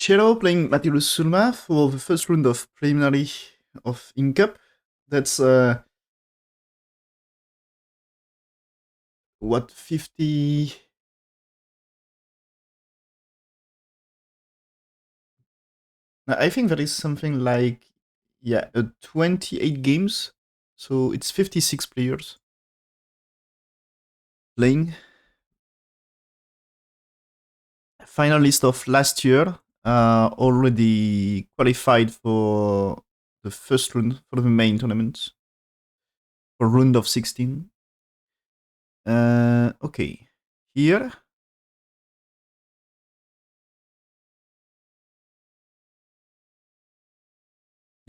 Cello playing Mateusz Surma for the first round of preliminary of In Cup. That's what 50. I think there is something like 28 games, so it's 56 players playing. Finalist of last year already qualified for the first round for the main tournament for round of 16. Okay, here.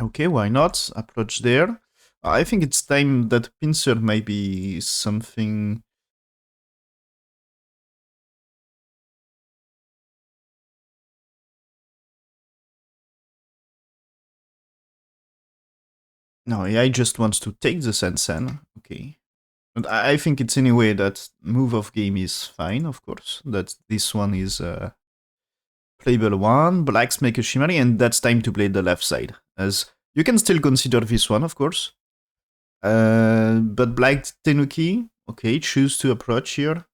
Okay, why not? Approach there. I think it's time that pincer might be something. No, AI just wants to take the Sansan. Okay. But I think it's anyway that move of game is fine, of course. That this one is playable one. Blacks make a Shimmery, and that's time to play the left side. As you can still consider this one, of course. But Black Tenuki, okay, choose to approach here.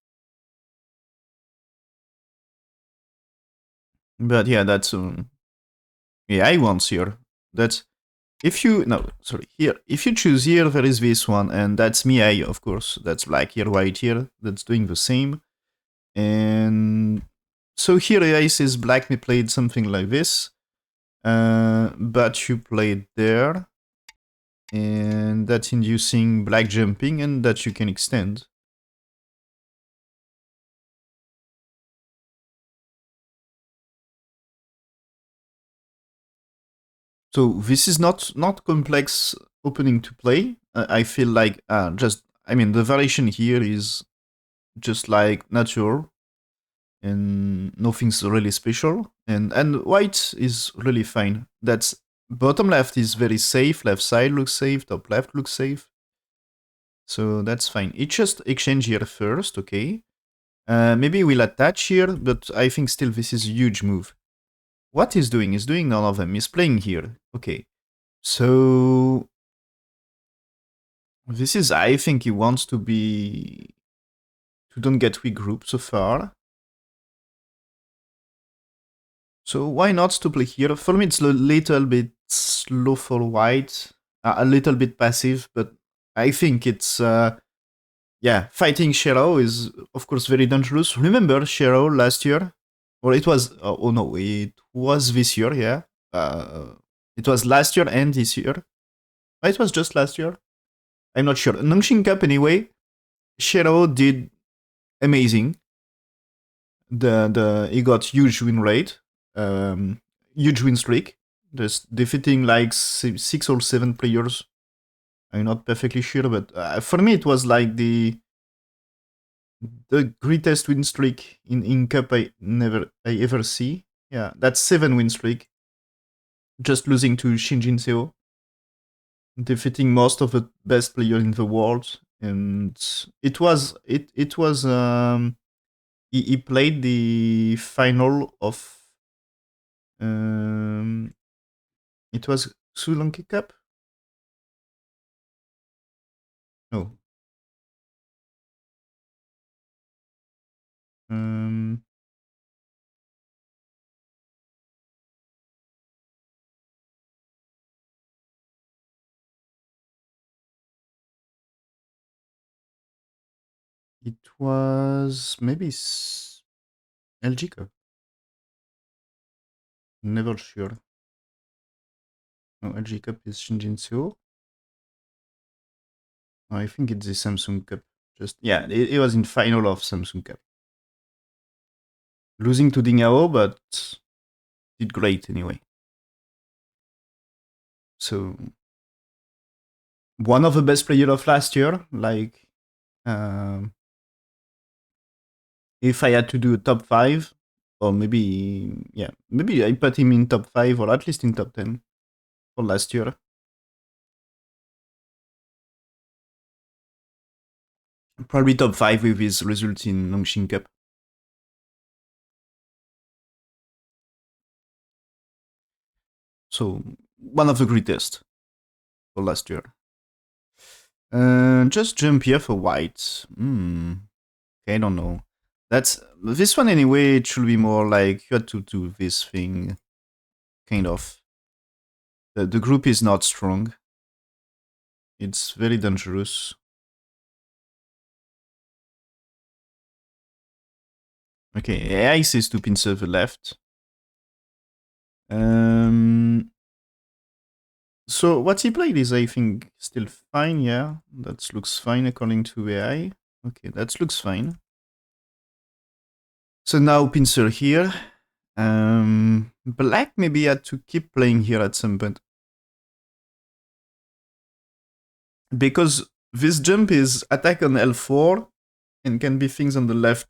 But yeah, that's AI wants here. That's if you no sorry here if you choose here there is this one and that's me I of course that's black here white here that's doing the same and so here AI says black may played something like this but you played there and that's inducing black jumping and that you can extend. So this is not complex opening to play. I feel like just I mean the variation here is just like natural and nothing's really special. And white is really fine. That's bottom left is very safe. Left side looks safe. Top left looks safe. So that's fine. It just exchange here first, okay. Maybe we'll attach here, but I think still this is a huge move. What he's doing is doing none of them. He's playing here. Okay. So this is I think he wants to be to don't get weak group so far. So why not to play here? For me, it's a little bit slow for white, a little bit passive, but I think it's fighting Xie Erhao is of course very dangerous. Remember Xie Erhao last year? Or it was oh no, it was this year, yeah. It was last year and this year. It was just last year. I'm not sure. Nongxing Cup anyway. Xie Erhao did amazing. He got huge win rate, huge win streak, just defeating like 6 or 7 players. I'm not perfectly sure, but for me it was like the greatest win streak in Cup I ever see. Yeah, that's 7 win streak, just losing to Shinjin Seo, defeating most of the best players in the world, and he played the final of um, it was Sri Lanka Cup? No. Um, it was maybe LG Cup. Never sure. No, LG Cup is Shinjin-seo. I think it's the Samsung Cup. Just yeah, it was in final of Samsung Cup. Losing to Dingao, but did great anyway. So one of the best players of last year. Like um, if I had to do a top 5, or maybe I put him in top 5 or at least in top 10 for last year. Probably top 5 with his result in Nongxing Cup. So one of the greatest for last year. Just jump here for white. Okay, I don't know. That's this one anyway. It should be more like you had to do this thing, kind of. The group is not strong. It's very dangerous. Okay, AI says to pincer the left. So what he played is, I think, still fine. Yeah, that looks fine according to AI. Okay, that looks fine. So now pincer here. Black maybe had to keep playing here at some point. Because this jump is attack on L4 and can be things on the left.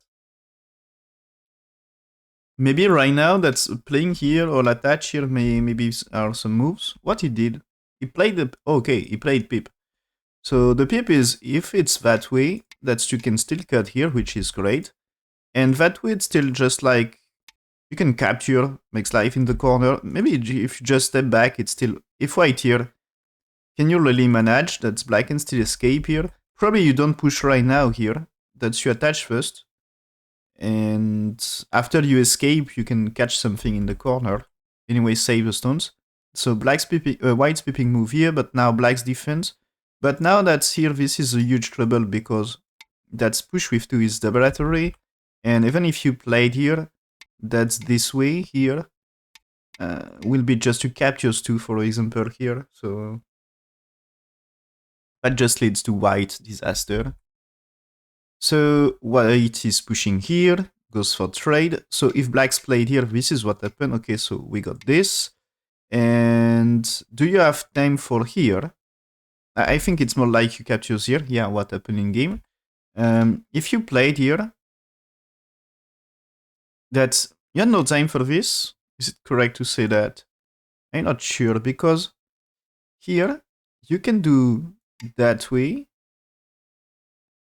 Maybe right now that's playing here or attach here maybe are some moves. What he did, he played the okay, he played pip. So the pip is if it's that way, that you can still cut here, which is great. And that way it's still just like you can capture, makes life in the corner. Maybe if you just step back, it's still if white here. Can you really manage that black can still escape here? Probably you don't push right now here. That's you attach first. And after you escape, you can catch something in the corner. Anyway, save the stones. So white's peeping move here, but now black's defense. But now that's here, this is a huge trouble because that's push with 2 is double artillery. And even if you played here, that's this way here. Will be just to captures 2, for example, here. So that just leads to white disaster. So white is pushing here, goes for trade. So if black's played here, this is what happened. Okay, so we got this. And do you have time for here? I think it's more like you captures here. Yeah, what happened in game. If you played here, that's you had no time for this. Is it correct to say that? I'm not sure because here you can do that way.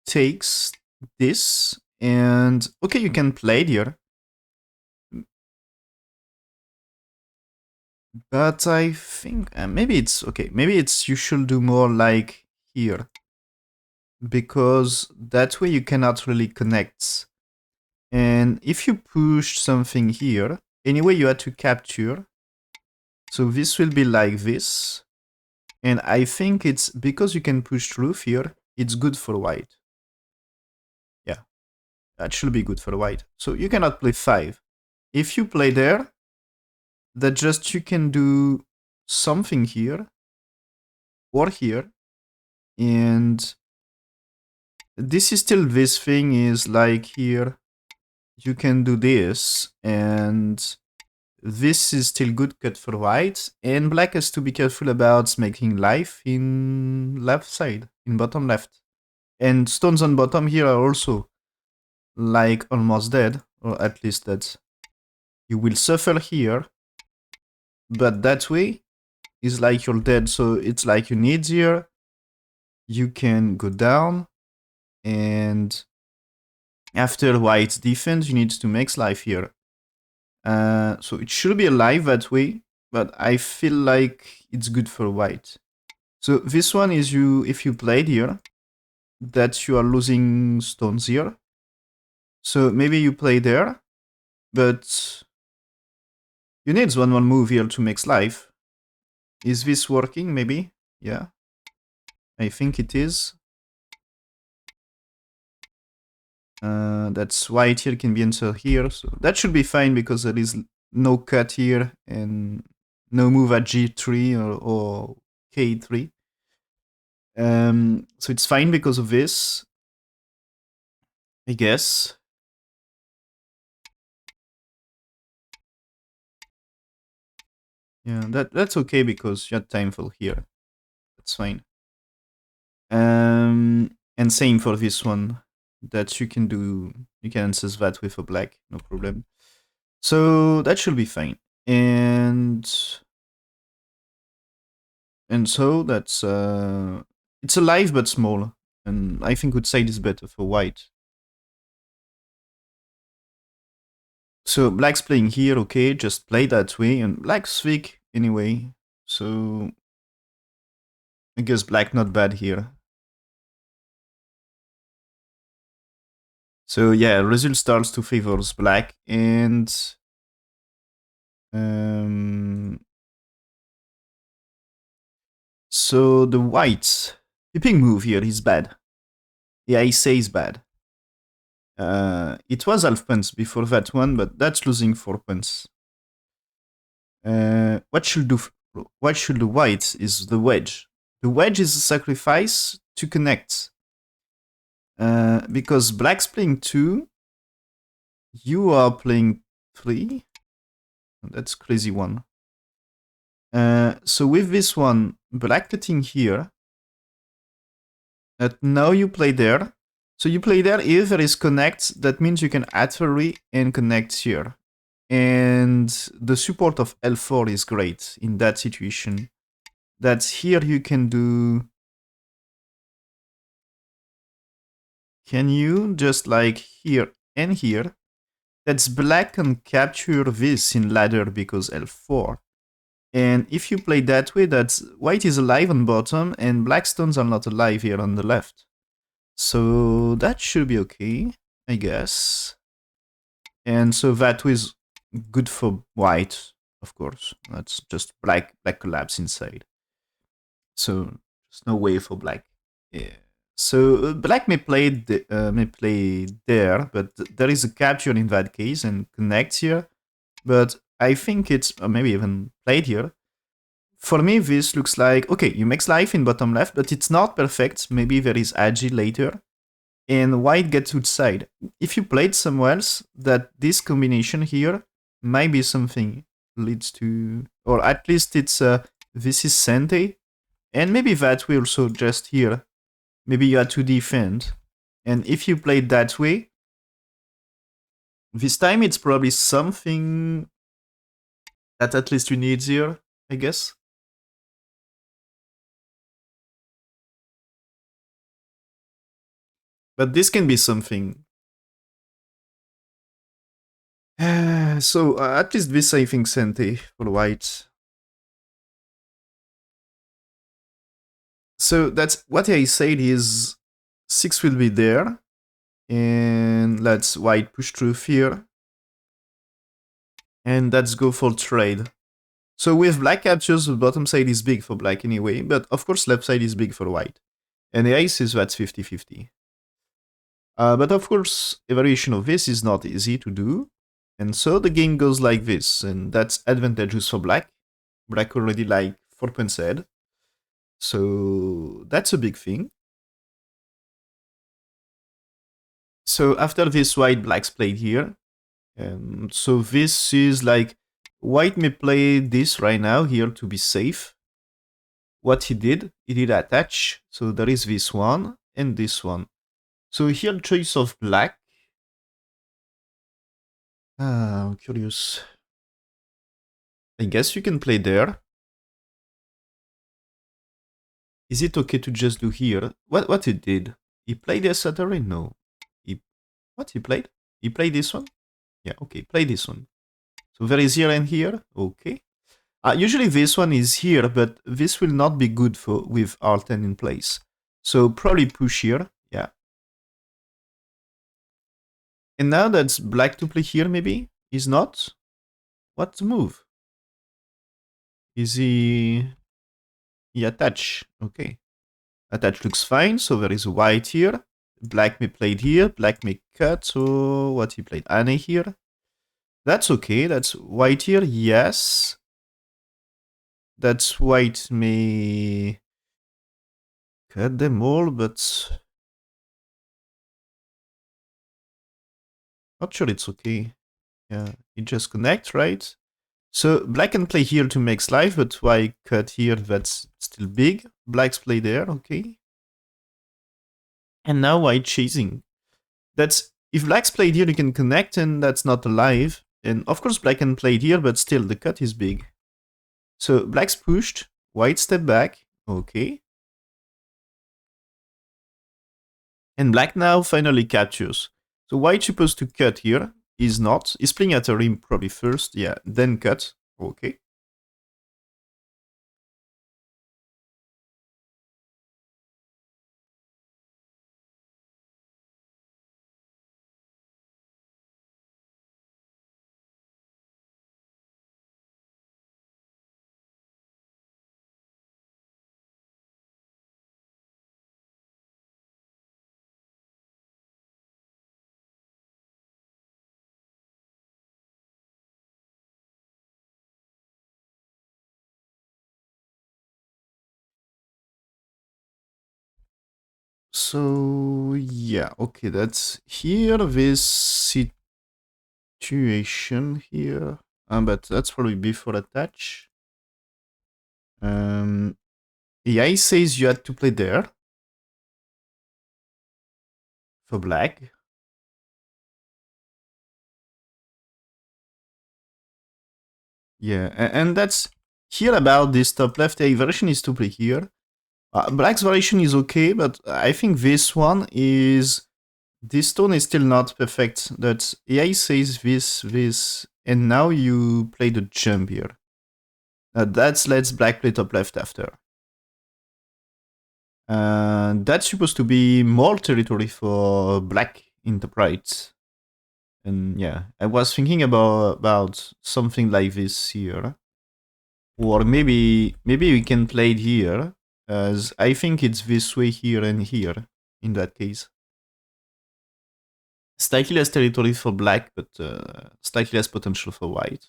Takes this and okay, you can play it here. But I think maybe it's okay. Maybe it's you should do more like here. Because that way you cannot really connect. And if you push something here, anyway you had to capture. So this will be like this. And I think it's because you can push through here, it's good for white. Yeah, that should be good for white. So you cannot play 5. If you play there, that just you can do something here or here. And this is still this thing is like here. You can do this and this is still good cut for white. And black has to be careful about making life in left side, in bottom left. And stones on bottom here are also like almost dead, or at least that you will suffer here. But that way is like you're dead, so it's like you need here. You can go down, and after white's defense, you need to make life here. So it should be alive that way, but I feel like it's good for white. So this one is you, if you played here, that you are losing stones here. So maybe you play there, but you need one more move here to make life. Is this working? Maybe? Yeah. I think it is. That's white here can be entered here. So that should be fine because there is no cut here and no move at G3 or K3. So it's fine because of this, I guess. Yeah, that's okay because you had time for here. That's fine. And same for this one. That you can do, you can answer that with a black, no problem. So that should be fine. And so that's it's alive but small. And I think would say this better for white. So black's playing here, okay, just play that way, and black's weak. anyway. So I guess black not bad here. So yeah, result starts to favors black, and um, so the whites pipping move here is bad. Yeah, I say is bad. It was half pence before that one, but that's losing 4 pence. What should do? What should the white is the wedge. The wedge is a sacrifice to connect. Because black's playing 2, you are playing 3. That's crazy one. So with this one, black cutting here. Now you play there. So you play there. If there is connect, that means you can artery and connect here. And the support of L4 is great in that situation. That's here you can do. Can you just like here and here? That's black can capture this in ladder because L4. And if you play that way, that's white is alive on bottom and black stones are not alive here on the left. So that should be okay, I guess. And so that was good for white, of course. That's just black collapse inside. So there's no way for black. Yeah. So black may play there, but there is a capture in that case and connect here. But I think it's maybe even played here. For me, this looks like okay. You make life in bottom left, but it's not perfect. Maybe there is agi later, and white gets outside. If you played somewhere else, that this combination here might be something leads to, or at least it's this is Sente, and maybe that way also just here. Maybe you had to defend, and if you played that way, this time it's probably something that at least you need here, I guess. But this can be something. So at least this I think Sente for white. So that's what I said is 6 will be there. And let's white push through here. And let's go for trade. So with black captures, the bottom side is big for black anyway, but of course left side is big for white. And the ace is that's 50-50. But of course, evaluation of this is not easy to do. And so the game goes like this, and that's advantageous for black. Black already like 4 points ahead. So that's a big thing. So after this, white black's played here. So this is like, white may play this right now here to be safe. What he did attach. So there is this one and this one. So here choice of black. I'm curious. I guess you can play there. Is it okay to just do here? What he did? He played this Saturday? No. What he played? He played this one? Yeah, okay, play this one. So there is here and here. Okay. Usually this one is here, but this will not be good for with R10 in place. So probably push here. Yeah. And now that's black to play here, maybe? Is not? What's the move? Is he attach? Okay. Attach looks fine, so there is white here. Black may play here, black may cut, so what he played? Anne here. That's okay, that's white here, yes. That's white may cut them all, but not sure it's okay. Yeah, it just connects, right? So black can play here to make life, but white cut here, that's still big. Black's play there, okay. And now white chasing. That's if black's played here, you can connect, and that's not alive. And of course, black can play here, but still the cut is big. So black's pushed, white step back, okay. And black now finally captures. So white supposed to cut here, is not. He's playing at a rim probably first, yeah, then cut, okay. So yeah, okay, that's here. This situation here, but that's probably before attach. AI says you had to play there for black. Yeah, and that's here about this top left. AI version is to play here. Black's variation is okay, but I think this one is this tone is still not perfect. That AI says this, and now you play the jump here. That's lets black play top left after. That's supposed to be more territory for black in the right. And yeah, I was thinking about something like this here, or maybe we can play it here, as I think it's this way here and here. In that case, slightly less territory for black, but slightly less potential for white.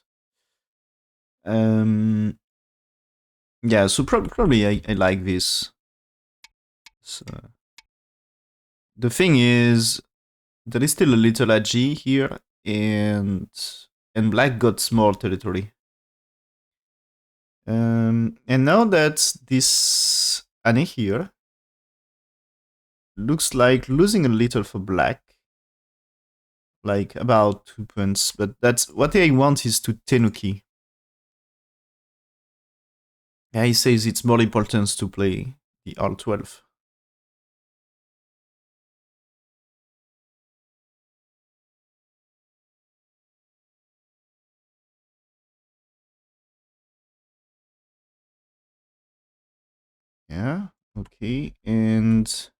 Um, yeah, so probably I like this. So, the thing is, there is still a little ag here, and black got small territory. And now that this Anne here looks like losing a little for black, like about 2 points, but that's what I want is to tenuki. Yeah, he says it's more important to play the R12. Yeah, okay, and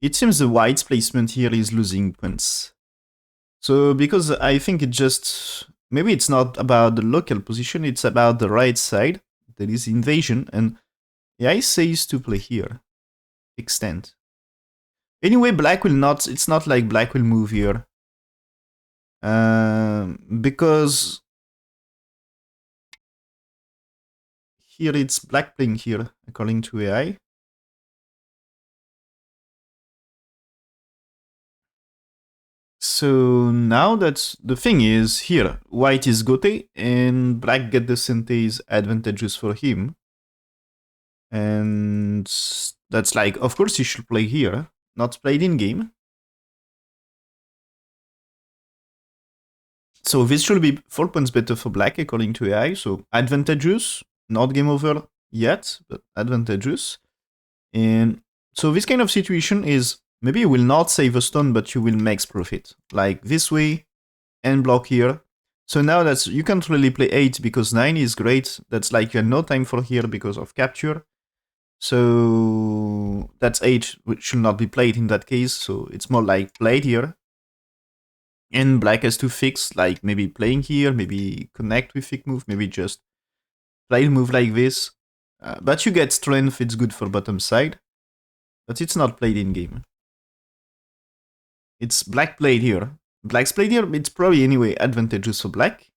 it seems the white's placement here is losing points. So because I think it just maybe it's not about the local position, it's about the right side. There is invasion, and yeah, he says to play here, extend. Anyway, black will not. It's not like black will move here, because here it's black playing here according to AI. So now that's the thing is here, white is gote and black get the cente is advantageous for him. And that's like, of course he should play here, not played in game. So this should be 4 points better for black according to AI. So advantageous, not game over yet, but advantageous. And so this kind of situation is maybe you will not save a stone, but you will max profit. Like this way, and block here. So now that's you can't really play 8 because 9 is great. That's like you have no time for here because of capture. So that's 8, which should not be played in that case. So it's more like played here. And black has to fix, like maybe playing here, maybe connect with thick move, maybe just play the move like this. But you get strength, it's good for bottom side. But it's not played in game. It's black played here. Black's played here, it's probably anyway advantageous for black.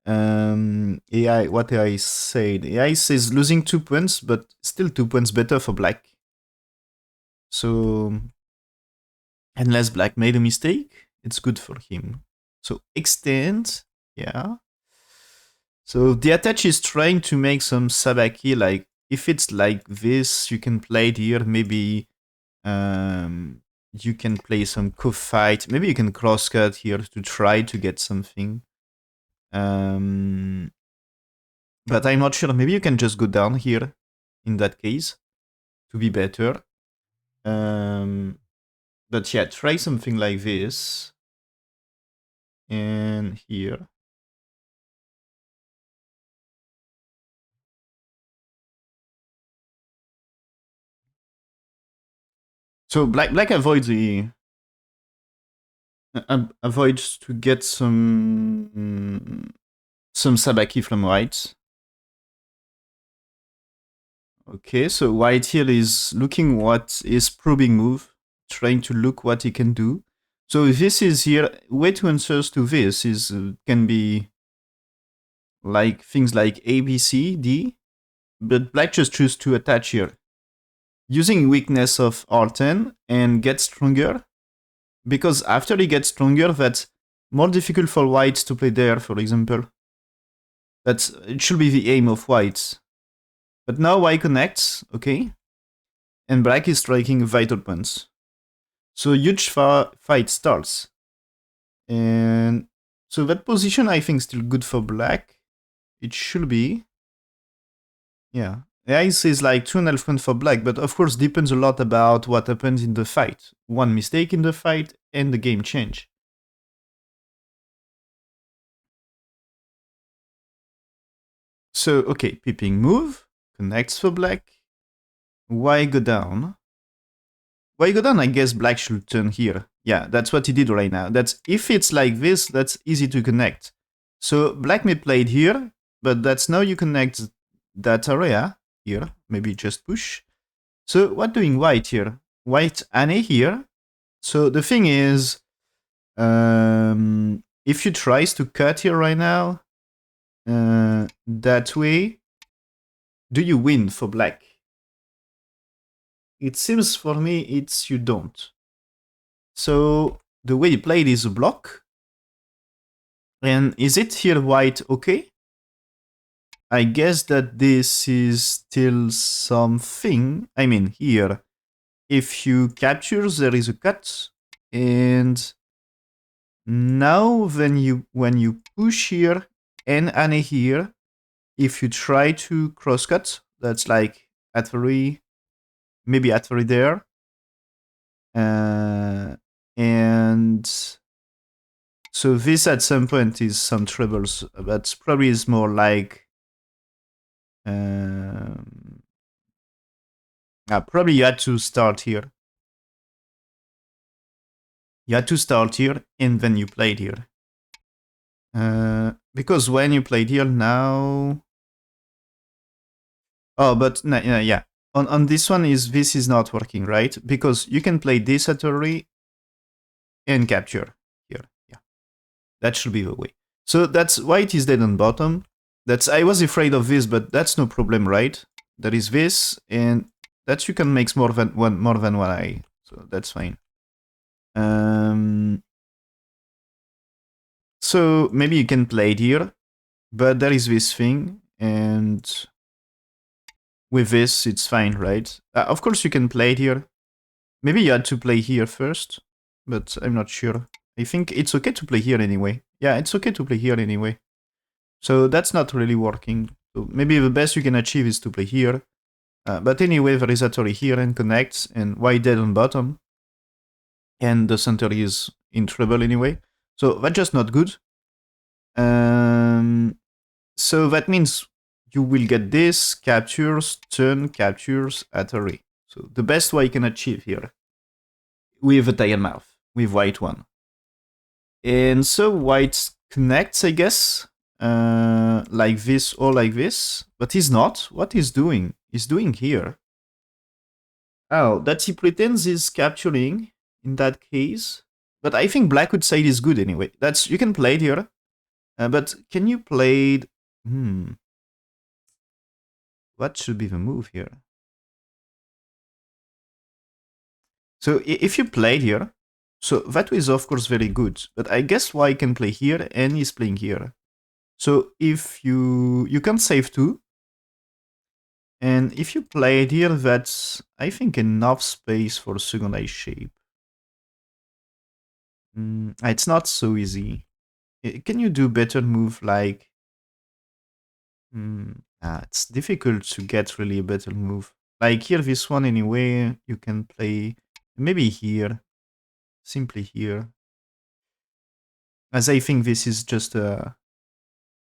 AI, what AI said. AI says losing 2 points, but still 2 points better for black. So, unless black made a mistake, it's good for him. So, extend, yeah. So, the attach is trying to make some sabaki, like, if it's like this, you can play it here, maybe you can play some co-fight, maybe you can cross-cut here to try to get something. But I'm not sure. Maybe you can just go down here in that case to be better. But yeah, try something like this. And here. So black avoids the avoids to get some sabaki from white. Okay, so white here is looking what is probing move, trying to look what he can do. So this is here. Way to answer to this is can be like things like A, B, C, D, but black just choose to attach here. using weakness of R10 and get stronger, because after he gets stronger, that's more difficult for white to play there, for example. It should be the aim of white. But now white connects, okay, and black is striking vital points. So huge fight starts. And so that position, I think, still good for black. It should be. Yeah. Ace is like 2.5 points for black, but of course depends a lot about what happens in the fight. One mistake in the fight and the game change. So, okay, peeping move, connects for black. Why go down? Why go down? I guess black should turn here. Yeah, that's what he did right now. That's if it's like this, that's easy to connect. So black may play it here, but that's now you connect that area here. Maybe just push. So what doing white here? White Anne here. So the thing is, if you tries to cut here right now, that way, do you win for black? It seems for me it's you don't. So the way you played is a block. And is it here white okay? I guess that this is still something. I mean, here, if you capture, there is a cut. And now when you push here and Anne here, if you try to crosscut, that's like at 3, maybe at 3 there. And so this at some point is some troubles, but probably is more like probably you had to start here. You had to start here and then you played here. Because when you played here now... Oh, but yeah. On this one, this is not working, right? Because you can play this at early and capture here. Yeah, that should be the way. So that's white is dead on bottom. I was afraid of this, but that's no problem, right? There is this, and that you can make more than one eye, so that's fine. So maybe you can play it here, but there is this thing, and with this it's fine, right? Of course you can play it here. Maybe you had to play here first, but I'm not sure. I think it's okay to play here anyway. Yeah, it's okay to play here anyway. So that's not really working. So maybe the best you can achieve is to play here. But anyway, there is Atari here and connects, and white dead on bottom. And the center is in trouble anyway. So that's just not good. So that means you will get this, captures, turn, captures, Atari. So the best way you can achieve here with a tiger mouth, with white one. And so white connects, I guess, like this or like this, but he's not. What he's doing? He's doing here. Oh, that he pretends is capturing in that case. But I think black would say it is good anyway. You can play it here. But can you play it? What should be the move here? So if you played here, so that is of course very good. But I guess white can play here and he's playing here. So if you can save too. And if you play it here, that's, I think, enough space for second eye shape. It's not so easy. Can you do better move like... it's difficult to get really a better move. Like here, this one anyway, you can play maybe here. Simply here. As I think this is just a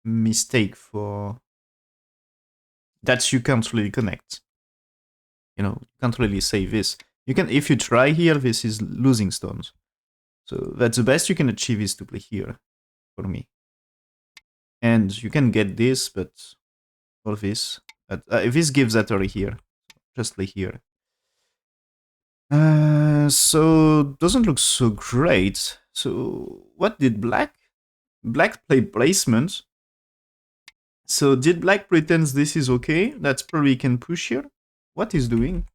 mistake for... that you can't really connect. You can't really say this. You can, if you try here, this is losing stones. So that's the best you can achieve is to play here, for me. And you can get this, but for this, this gives Atari here. Just play here. So doesn't look so great. So what did black? Black played placement. So did black pretends this is okay? That's probably can push here. What is doing?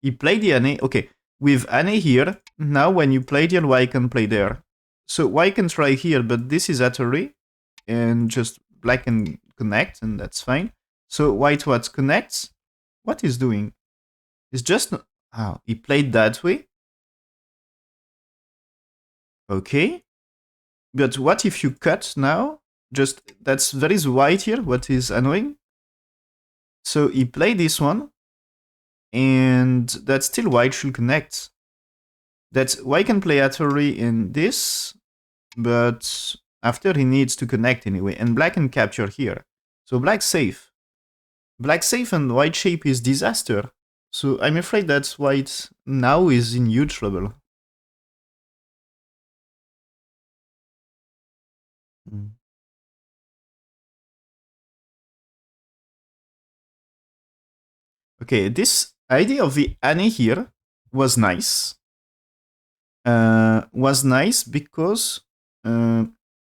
he played the Anne. Okay, with Anne here, now when you play here, white can play there. So white can try here, but this is Atari, and just black can connect, and that's fine. So white what connects? What he's doing? It's just... Oh, he played that way? Okay. But what if you cut now? Just, there is white here, what is annoying. So he played this one, and that's still white should connect. That's white can play Atari in this, but after he needs to connect anyway, and black can capture here. So black safe. Black safe and white shape is disaster. So I'm afraid that white now is in huge trouble. Mm. Okay, this idea of the Annie here was nice. Was nice because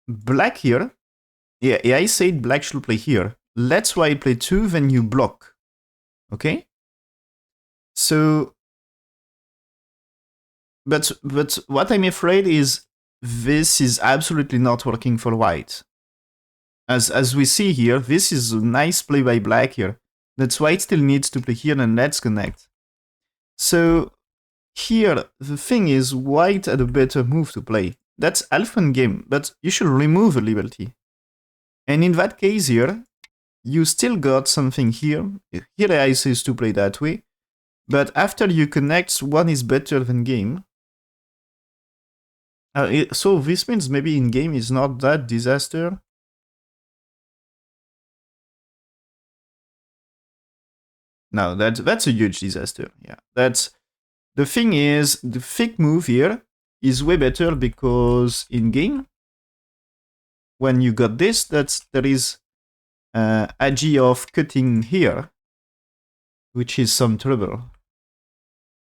black here, yeah, I said black should play here. Let's white play 2, then you block. Okay? So, but what I'm afraid is this is absolutely not working for white. As we see here, this is a nice play by black here. That's white still needs to play here, and let's connect. So here, the thing is, white had a better move to play. That's Alphen game, but you should remove a liberty. And in that case here, you still got something here. Here I says to play that way. But after you connect, one is better than game. So this means maybe in game is not that disaster. No, that's a huge disaster. Yeah, that's... The thing is, the fake move here is way better because in game, when you got this, there is agi of cutting here, which is some trouble.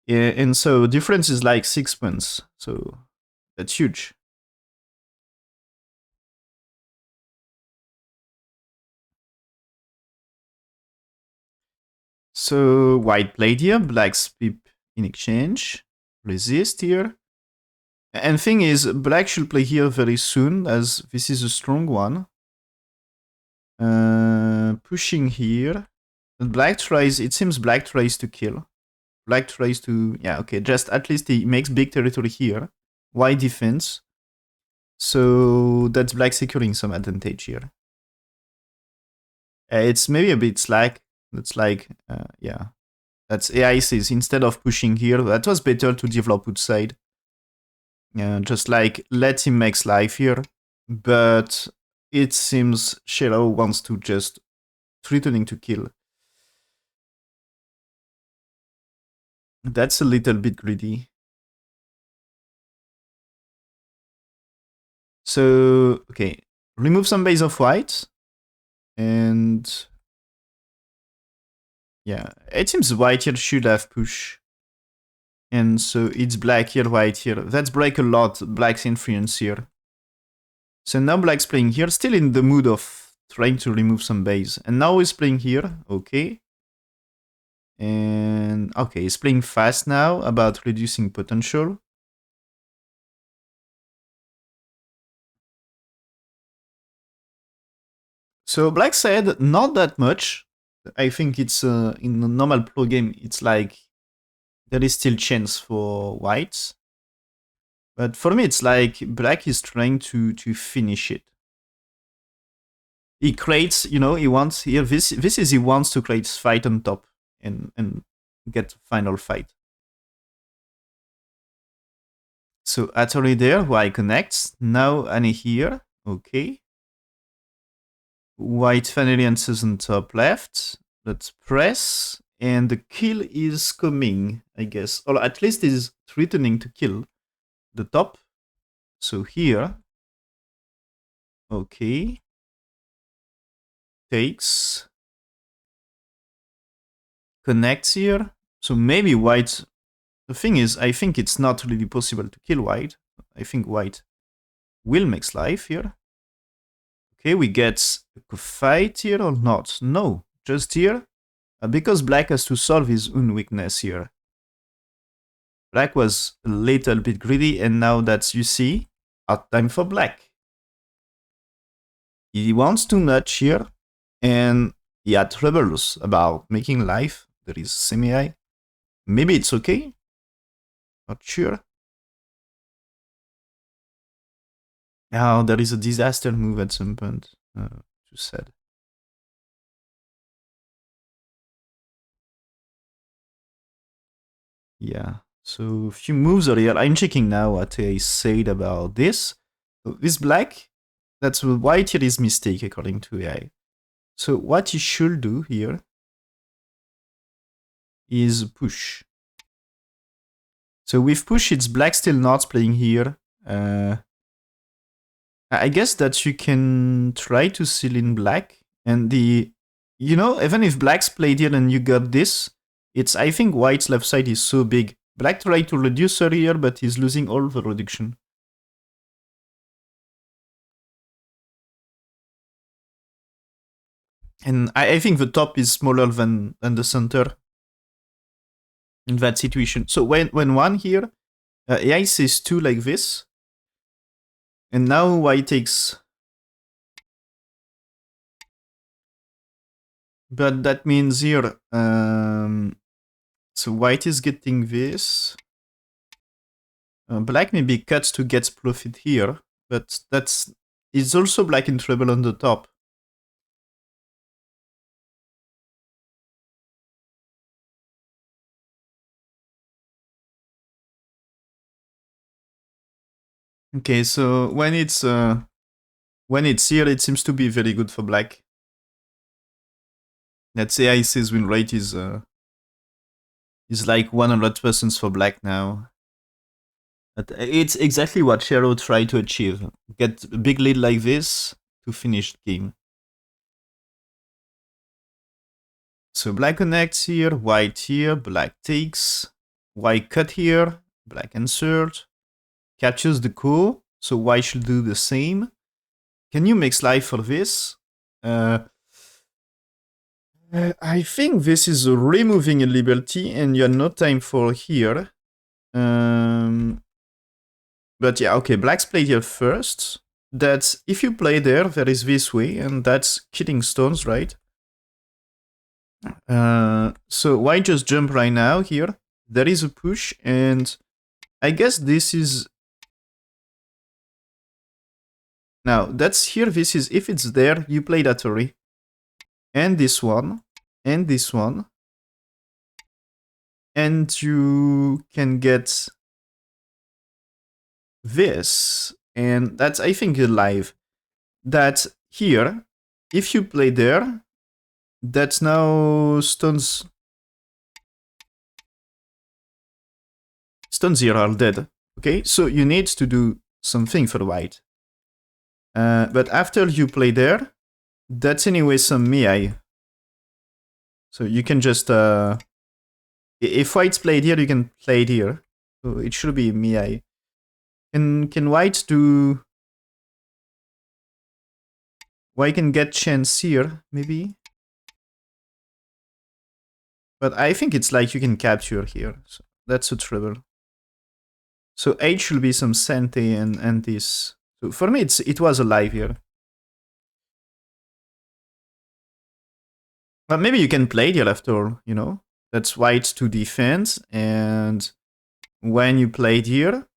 Yeah, and so difference is like 6 points. So that's huge. So white played here, black spip in exchange, resist here. And thing is, black should play here very soon, as this is a strong one. Pushing here. And black tries, it seems black tries to kill. Black tries to, yeah, okay, just at least he makes big territory here. White defense. So that's black securing some advantage here. It's maybe a bit slack. That's like, yeah. That's AI says, instead of pushing here, that was better to develop outside. Just like, let him make life here. But it seems Xie Erhao wants to just threatening to kill. That's a little bit greedy. So, okay. Remove some base of white. And... yeah, it seems white here should have push. And so it's black here, white here. That's break a lot, black's influence here. So now black's playing here, still in the mood of trying to remove some base. And now he's playing here, okay. And okay, he's playing fast now about reducing potential. So black said not that much. I think it's in a normal pro game, it's like there is still chance for whites. But for me, it's like black is trying to finish it. He creates, you know, he wants here. This is he wants to create fight on top and get final fight. So Atari there, white connects. Now Annie here. Okay. White finally answers on top left. Let's press. And the kill is coming, I guess. Or at least is threatening to kill the top. So here. Okay. Takes. Connects here. So maybe white... The thing is, I think it's not really possible to kill white. I think white will make life here. Okay, we get a fight here or not? No, just here. Because black has to solve his own weakness here. Black was a little bit greedy, and now that's, you see, hard time for black. He wants too much here, and he had troubles about making life. There is semi-high. Maybe it's okay. Not sure. Now there is a disaster move at some point. Too sad. Yeah. So a few moves are here. I'm checking now what I said about this. This black, that's the white here is mistake according to AI. So what you should do here is push. So with push, it's black still not playing here. I guess that you can try to seal in black. And even if black's played here and you got this, I think white's left side is so big. Black tried to reduce her here, but he's losing all the reduction. And I think the top is smaller than the center in that situation. So when one here, AI says 2 like this, and now white takes. But that means here, so white is getting this. Black maybe cuts to get profit here, but it's also black in trouble on the top. Okay, so when it's here, it seems to be very good for black. Let's say AI says win rate is like 100% for black now. But it's exactly what Xie Erhao tried to achieve. Get a big lead like this to finish the game. So black connects here, white here, black takes, white cut here, black insert, captures the core, so white should do the same. Can you make life for this? I think this is removing a liberty and you have no time for here. But yeah, okay, black's played here first. That's, if you play there is this way, and that's killing stones, right? So white just jump right now here. There is a push, and I guess this is... Now, that's here, this is, if it's there, you play that already. And this one, and this one. And you can get this, and that's, I think, alive. That here, if you play there, that's now stones. Stones here are dead. Okay, so you need to do something for white. But after you play there, that's anyway some Mei. So you can just... if white's played here, you can play it here. So it should be Mei. Can white do... White can get chance here, maybe? But I think it's like you can capture here. So that's a trouble. So H should be some Sente and this. So for me, it was alive here. But maybe you can play here after all, you know? That's white to defend, and when you played here,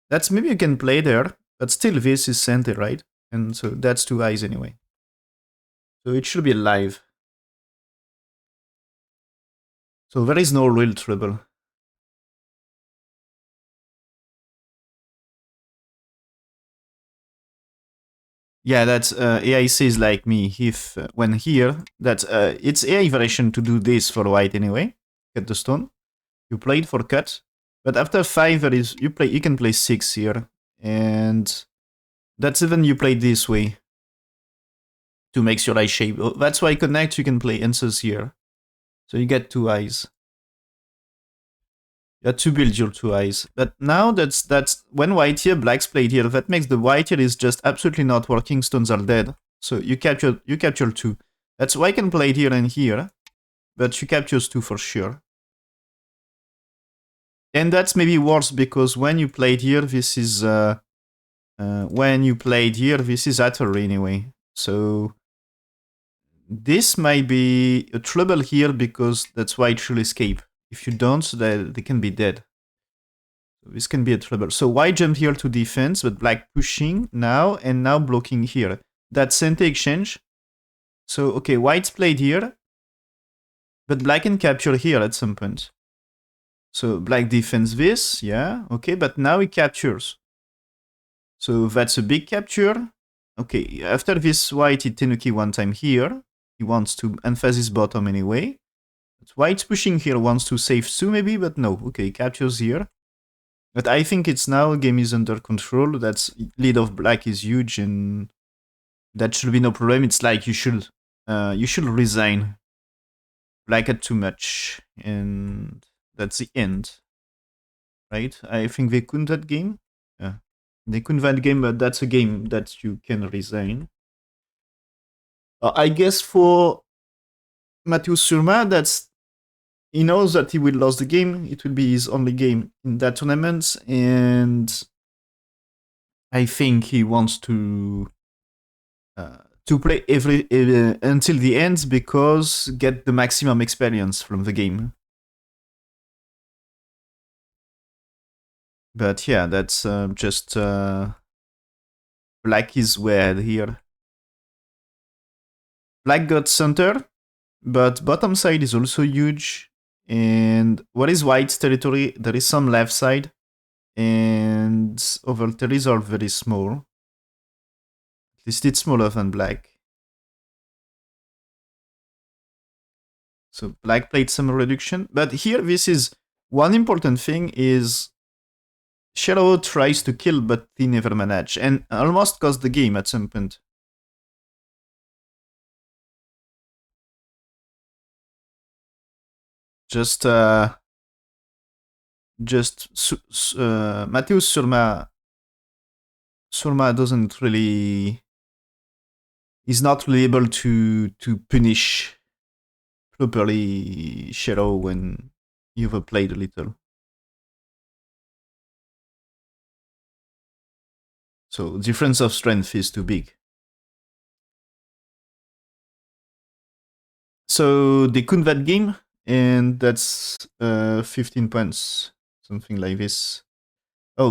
that's maybe you can play there, but still this is Sente, right? And so that's 2 eyes anyway. So it should be alive. So there is no real trouble. Yeah, that's AI says like me. If when here, that's it's AI variation to do this for white anyway. Cut the stone. You played for cut, but after 5 there is you can play 6 here, and that's even you play this way to make your eye shape. That's why connect you can play answers here, so you get 2 eyes. You have to build your 2 eyes. But now that's when white here, black's played here. That makes the white here is just absolutely not working. Stones are dead. So you capture 2. That's why I can play it here and here. But you captures 2 for sure. And that's maybe worse because when you played here, this is Atari anyway. So this might be a trouble here because that's white should escape. If you don't, they can be dead. So this can be a trouble. So white jumped here to defense, but black pushing now and now blocking here. That's center exchange. So okay, white's played here, but black can capture here at some point. So black defends this, yeah, okay, but now he captures. So that's a big capture. Okay, after this white he tenuki one time here. He wants to emphasize bottom anyway. But white's pushing here, wants to save two maybe, but no. Okay, captures here. But I think it's now, game is under control. That's lead of black is huge and that should be no problem. It's like you should resign. Black had too much and that's the end. Right? I think they couldn't that game. Yeah. They couldn't that game, but that's a game that you can resign. I guess for Mateusz Surma, he knows that he will lose the game. It will be his only game in that tournament, and I think he wants to play every until the end because get the maximum experience from the game. But yeah, that's just black is weird here. Black got center, but bottom side is also huge. And what is white's territory? There is some left side, and over territories are very small. At least it's smaller than black. So black played some reduction, but here this is one important thing is Xie Erhao tries to kill, but he never managed, and almost cost the game at some point. Just Mateusz Surma doesn't really, he's not really able to punish properly Xie Erhao when you overplayed a little. So difference of strength is too big. So they couldn't that game, and that's 15 points, something like this.